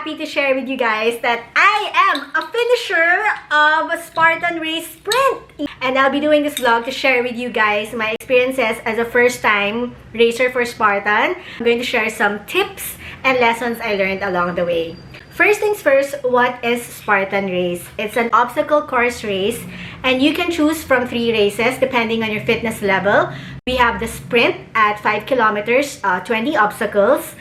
happy to share with you guys that I am a finisher of a Spartan Race sprint. And I'll be doing this vlog to share with you guys my experiences as a first-time racer for Spartan. I'm going to share some tips and lessons I learned along the way. First things first, what is Spartan Race? It's an obstacle course race, and you can choose from 3 races depending on your fitness level. We have the sprint at 5 kilometers, 20 obstacles.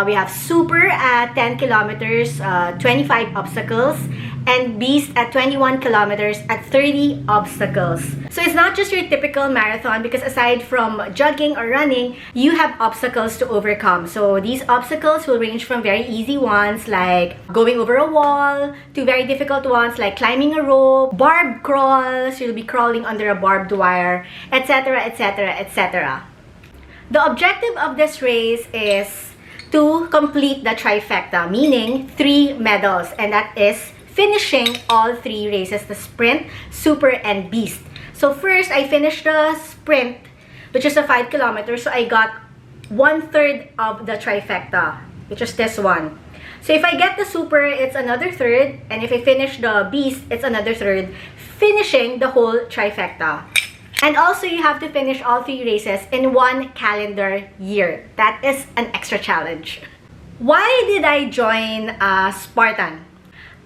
We have super at 10 kilometers, 25 obstacles, and beast at 21 kilometers at 30 obstacles. So it's not just your typical marathon, because aside from jogging or running, you have obstacles to overcome. So these obstacles will range from very easy ones like going over a wall to very difficult ones like climbing a rope, barbed crawls, you'll be crawling under a barbed wire, etc, etc, etc. The objective of this race is to complete the trifecta, meaning 3 medals, and that is finishing all 3 races, the sprint, super, and beast. So first, I finished the sprint, which is a 5 kilometers, so I got 1/3 of the trifecta, which is this one. So if I get the super, it's another 1/3, and if I finish the beast, it's another 1/3, finishing the whole trifecta. And also, you have to finish all 3 races in 1 calendar year. That is an extra challenge. Why did I join Spartan?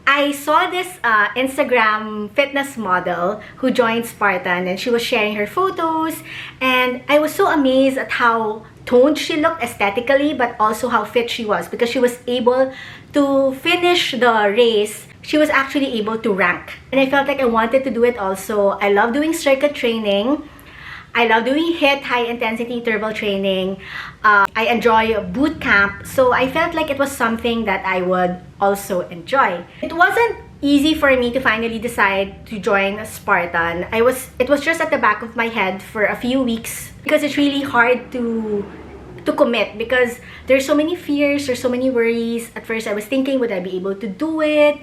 I saw this Instagram fitness model who joined Spartan, and she was sharing her photos, and I was so amazed at how toned she looked aesthetically, but also how fit she was, because she was able to finish the race. She was actually able to rank, and I felt like I wanted to do it also. I love doing circuit training. I love doing HIIT, high intensity interval training. I enjoy boot camp, so I felt like it was something that I would also enjoy. It wasn't easy for me to finally decide to join Spartan. It was just at the back of my head for a few weeks, because it's really hard to commit, because there's so many fears, there's so many worries. At first, I was thinking, would I be able to do it?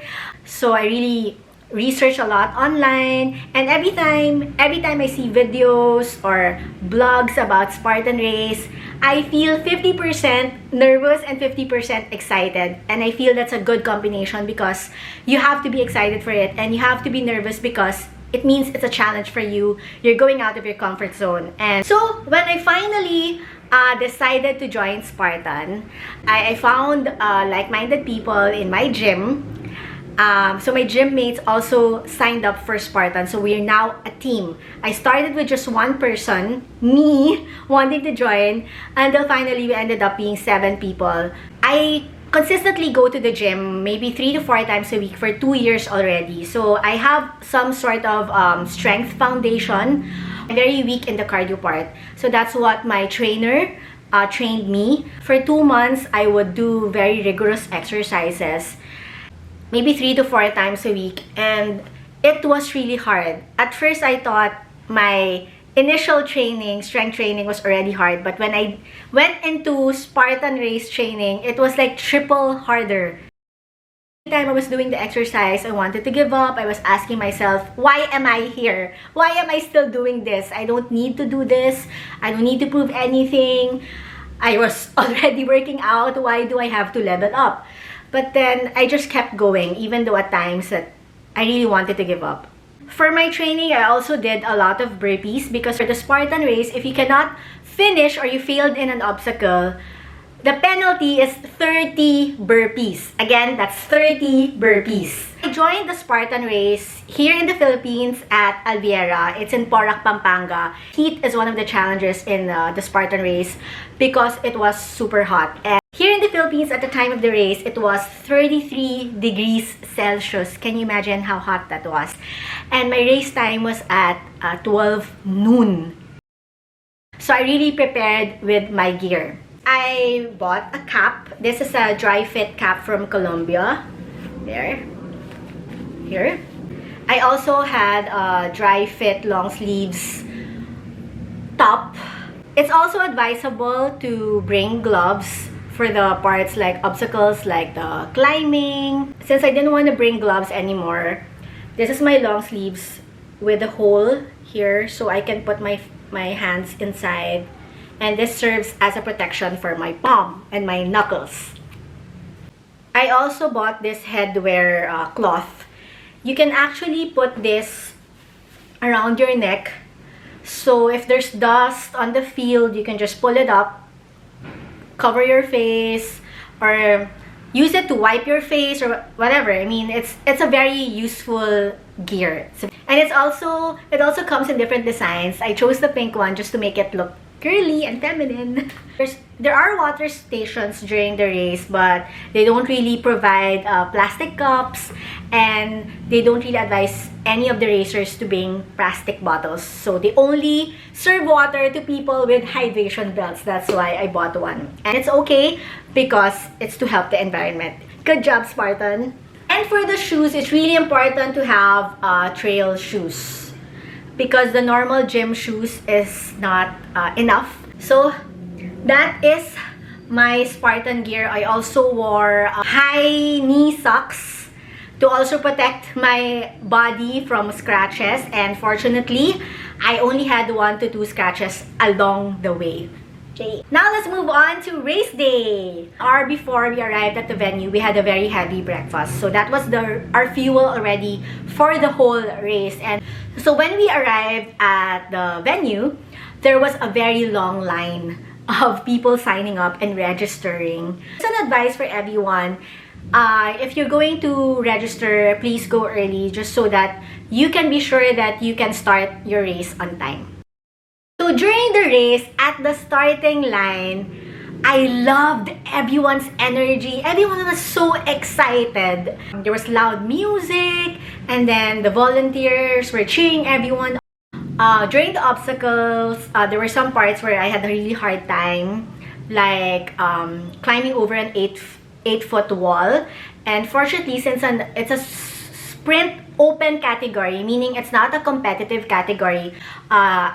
So I really researched a lot online, and every time I see videos or blogs about Spartan Race, I feel 50% nervous and 50% excited. And I feel that's a good combination, because you have to be excited for it and you have to be nervous because it means it's a challenge for you. You're going out of your comfort zone. And so when I finally decided to join Spartan, I found like-minded people in my gym. So my gym mates also signed up for Spartan, so we're now a team. I started with just 1 person, me, wanting to join, until finally we ended up being 7 people. I consistently go to the gym maybe 3 to 4 times a week for 2 years already. So I have some sort of strength foundation. I'm very weak in the cardio part. So that's what my trainer trained me. For 2 months, I would do very rigorous exercises, maybe 3 to 4 times a week. And it was really hard. At first, I thought my initial training, strength training, was already hard. But when I went into Spartan Race training, it was like triple harder. Every time I was doing the exercise, I wanted to give up. I was asking myself, why am I here? Why am I still doing this? I don't need to do this. I don't need to prove anything. I was already working out. Why do I have to level up? But then I just kept going, even though at times that I really wanted to give up. For my training, I also did a lot of burpees, because for the Spartan Race, if you cannot finish or you failed in an obstacle, the penalty is 30 burpees. Again, that's 30 burpees. I joined the Spartan Race here in the Philippines at Alviera. It's in Porac, Pampanga. Heat is one of the challenges in the Spartan Race, because it was super hot. And here in the Philippines, at the time of the race, it was 33 degrees Celsius. Can you imagine how hot that was? And my race time was at 12 noon. So I really prepared with my gear. I bought a cap. This is a dry fit cap from Colombia. There. Here. I also had a dry fit long sleeves top. It's also advisable to bring gloves for the parts like obstacles, like the climbing. Since I didn't want to bring gloves anymore, this is my long sleeves with a hole here, so I can put my hands inside. And this serves as a protection for my palm and my knuckles. I also bought this headwear cloth. You can actually put this around your neck. So if there's dust on the field, you can just pull it up, cover your face, or use it to wipe your face or whatever. I mean, it's a very useful gear. And it also comes in different designs. I chose the pink one just to make it look girly and feminine. There are water stations during the race, but they don't really provide plastic cups, and they don't really advise any of the racers to bring plastic bottles. So they only serve water to people with hydration belts. That's why I bought one. And it's okay because it's to help the environment. Good job, Spartan! And for the shoes, it's really important to have trail shoes, because the normal gym shoes is not enough. So that is my Spartan gear. I also wore high knee socks to also protect my body from scratches, and fortunately I only had 1 to 2 scratches along the way. Now let's move on to race day. Before we arrived at the venue, we had a very heavy breakfast. So that was our fuel already for the whole race. And so when we arrived at the venue, there was a very long line of people signing up and registering. It's an advice for everyone. If you're going to register, please go early, just so that you can be sure that you can start your race on time. So during the race, at the starting line, I loved everyone's energy. Everyone was so excited. There was loud music, and then the volunteers were cheering everyone. During the obstacles, there were some parts where I had a really hard time, like climbing over an 8-foot wall. And fortunately, since it's a sprint open category, meaning it's not a competitive category,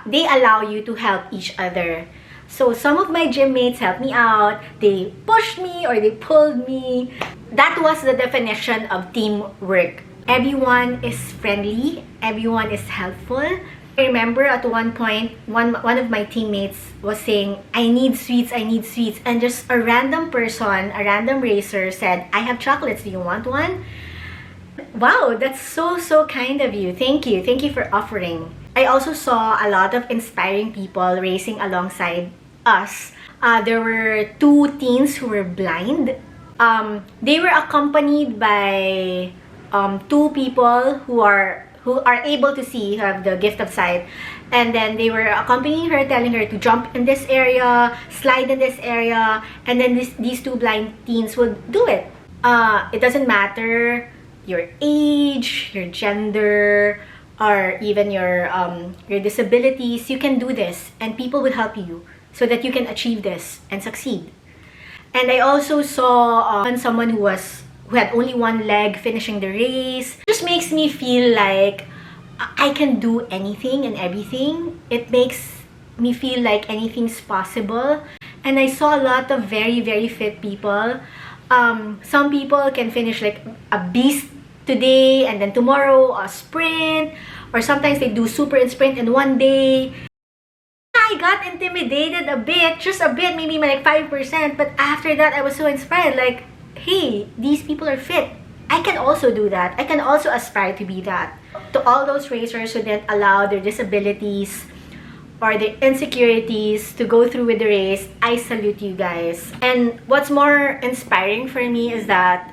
they allow you to help each other. So some of my gym mates helped me out. They pushed me or they pulled me. That was the definition of teamwork. Everyone is friendly. Everyone is helpful. I remember at one point, one of my teammates was saying, I need sweets, and just a random person, a random racer said, I have chocolates, do you want one? Wow, that's so kind of you. Thank you for offering. I also saw a lot of inspiring people racing alongside us. There were 2 teens who were blind. They were accompanied by 2 people who are able to see, who have the gift of sight. And then they were accompanying her, telling her to jump in this area, slide in this area, and then these 2 blind teens would do it. It doesn't matter your age, your gender, or even your disabilities. You can do this, and people will help you so that you can achieve this and succeed. And I also saw someone who had only 1 leg finishing the race. It just makes me feel like I can do anything and everything. It makes me feel like anything's possible. And I saw a lot of very fit people. Some people can finish like a beast today, and then tomorrow a sprint, or sometimes they do super and sprint in 1 day. I got intimidated a bit, just a bit, maybe like 5%, but after that I was so inspired, like, hey, these people are fit. I can also do that. I can also aspire to be that. To all those racers who didn't allow their disabilities or their insecurities to go through with the race, I salute you guys. And what's more inspiring for me is that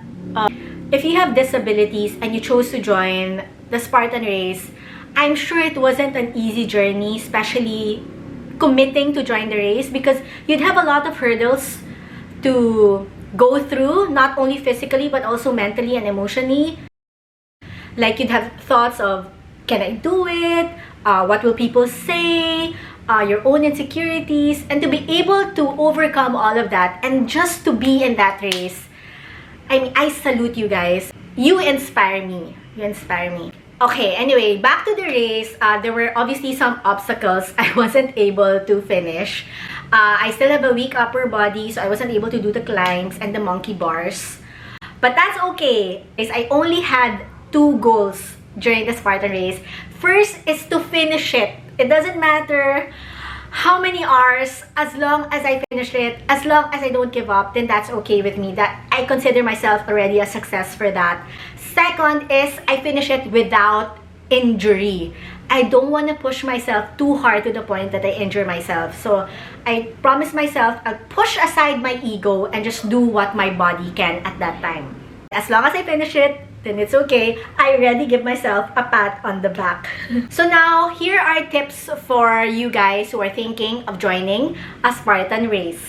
if you have disabilities and you chose to join the Spartan Race, I'm sure it wasn't an easy journey, especially committing to join the race, because you'd have a lot of hurdles to go through, not only physically but also mentally and emotionally. Like, you'd have thoughts of, can I do it? What will people say? Your own insecurities. And to be able to overcome all of that and just to be in that race, I mean, I salute you guys. You inspire me. Okay, anyway, back to the race. There were obviously some obstacles I wasn't able to finish. I still have a weak upper body, so I wasn't able to do the climbs and the monkey bars. But that's okay, because I only had 2 goals during the Spartan Race. First is to finish it. It doesn't matter how many hours, as long as I finish it, as long as I don't give up, then that's okay with me. That I consider myself already a success for that. Second is I finish it without injury. I don't want to push myself too hard to the point that I injure myself. So I promise myself I'll push aside my ego and just do what my body can at that time. As long as I finish it, then it's okay. I already give myself a pat on the back. So now, here are tips for you guys who are thinking of joining a Spartan race.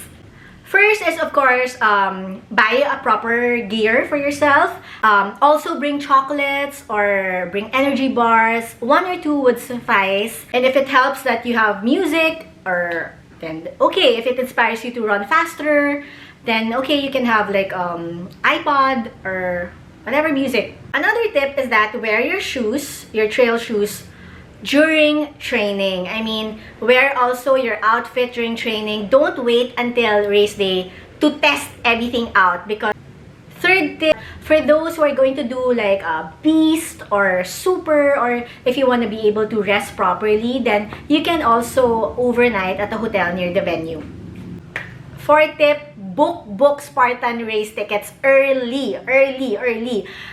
First is, of course, buy a proper gear for yourself. Also bring chocolates or bring energy bars. 1 or 2 would suffice. And if it helps that you have music, or then okay, if it inspires you to run faster, then okay, you can have like iPod or whatever music. Another tip is that wear your shoes, your trail shoes, during training. I mean, wear also your outfit during training. Don't wait until race day to test everything out. Because third tip, for those who are going to do like a beast or super, or if you want to be able to rest properly, then you can also overnight at a hotel near the venue. Fourth tip, book Spartan race tickets early.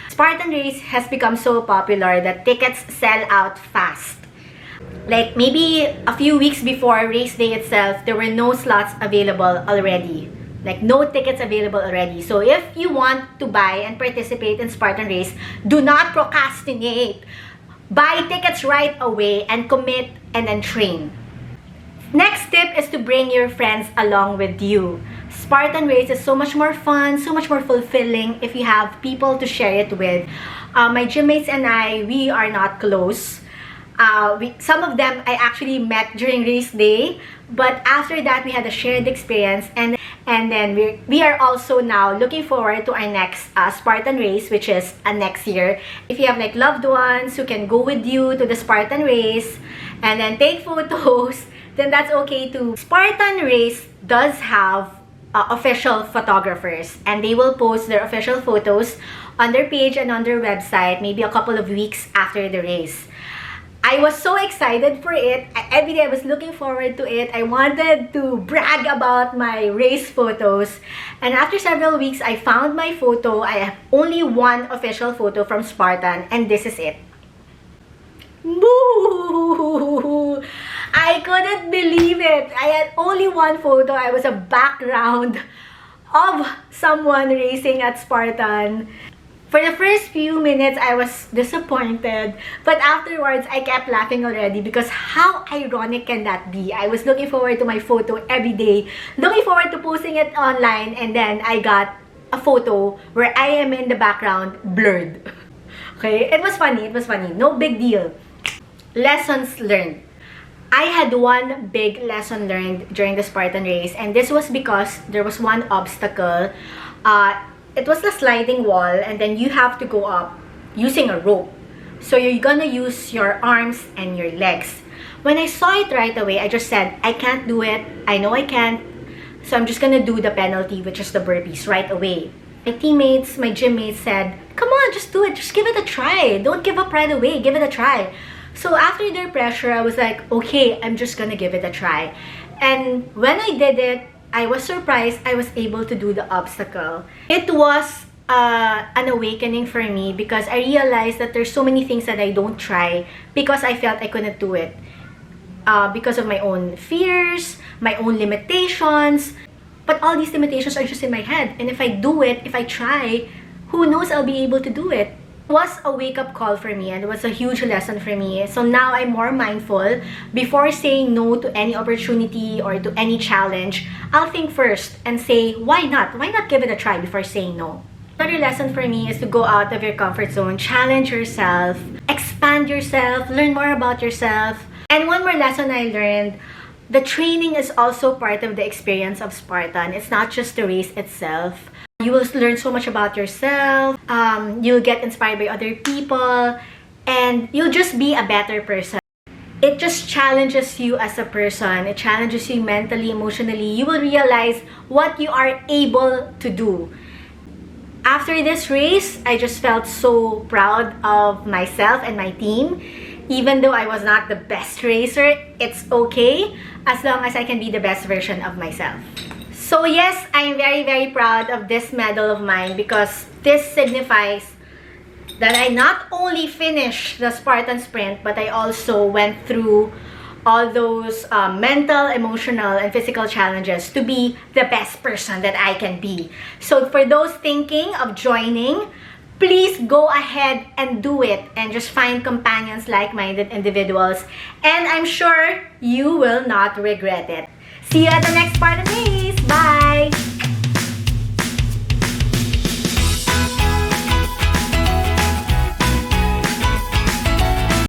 Spartan race has become so popular that tickets sell out fast. Like maybe a few weeks before race day itself, there were no slots available already. Like no tickets available already. So if you want to buy and participate in Spartan race, do not procrastinate. Buy tickets right away and commit and then train. Next tip is to bring your friends along with you. Spartan race is so much more fun, so much more fulfilling if you have people to share it with. My gym mates and I, we are not close. Some of them I actually met during race day, but after that we had a shared experience, and then we are also now looking forward to our next Spartan race, which is next year. If you have like loved ones who can go with you to the Spartan race and then take photos, then that's okay too. Spartan race does have official photographers, and they will post their official photos on their page and on their website maybe a couple of weeks after the race. I was so excited for it. Every day I was looking forward to it. I wanted to brag about my race photos. And after several weeks, I found my photo. I have only one official photo from Spartan, and this is it. Boo! I couldn't believe it. I had only one photo. I was a background of someone racing at Spartan. For the first few minutes, I was disappointed. But afterwards, I kept laughing already because how ironic can that be? I was looking forward to my photo every day, looking forward to posting it online, and then I got a photo where I am in the background blurred. Okay, it was funny. It was funny. No big deal. Lessons learned. I had one big lesson learned during the Spartan race, and this was because there was one obstacle. It was the sliding wall, and then you have to go up using a rope. So you're gonna use your arms and your legs. When I saw it right away, I just said, I can't do it. I know I can't. So I'm just gonna do the penalty, which is the burpees, right away. My teammates, my gym mates said, come on, just do it. Just give it a try. Don't give up right away. Give it a try. So after their pressure, I was like, okay, I'm just gonna give it a try. And when I did it, I was surprised I was able to do the obstacle. It was an awakening for me because I realized that there's so many things that I don't try because I felt I couldn't do it. Because of my own fears, my own limitations. But all these limitations are just in my head. And if I do it, if I try, who knows, I'll be able to do it. It was a wake-up call for me, and it was a huge lesson for me. So now I'm more mindful. Before saying no to any opportunity or to any challenge, I'll think first and say, why not? Why not give it a try before saying no? Another lesson for me is to go out of your comfort zone, challenge yourself, expand yourself, learn more about yourself. And one more lesson I learned, the training is also part of the experience of Spartan. It's not just the race itself. You will learn so much about yourself, you'll get inspired by other people, and you'll just be a better person. It just challenges you as a person. It challenges you mentally, emotionally. You will realize what you are able to do. After this race, I just felt so proud of myself and my team. Even though I was not the best racer, it's okay as long as I can be the best version of myself. So yes, I'm very, very proud of this medal of mine because this signifies that I not only finished the Spartan Sprint, but I also went through all those mental, emotional, and physical challenges to be the best person that I can be. So for those thinking of joining, please go ahead and do it and just find companions, like-minded individuals, and I'm sure you will not regret it. See you at the next Spartan Race. Bye!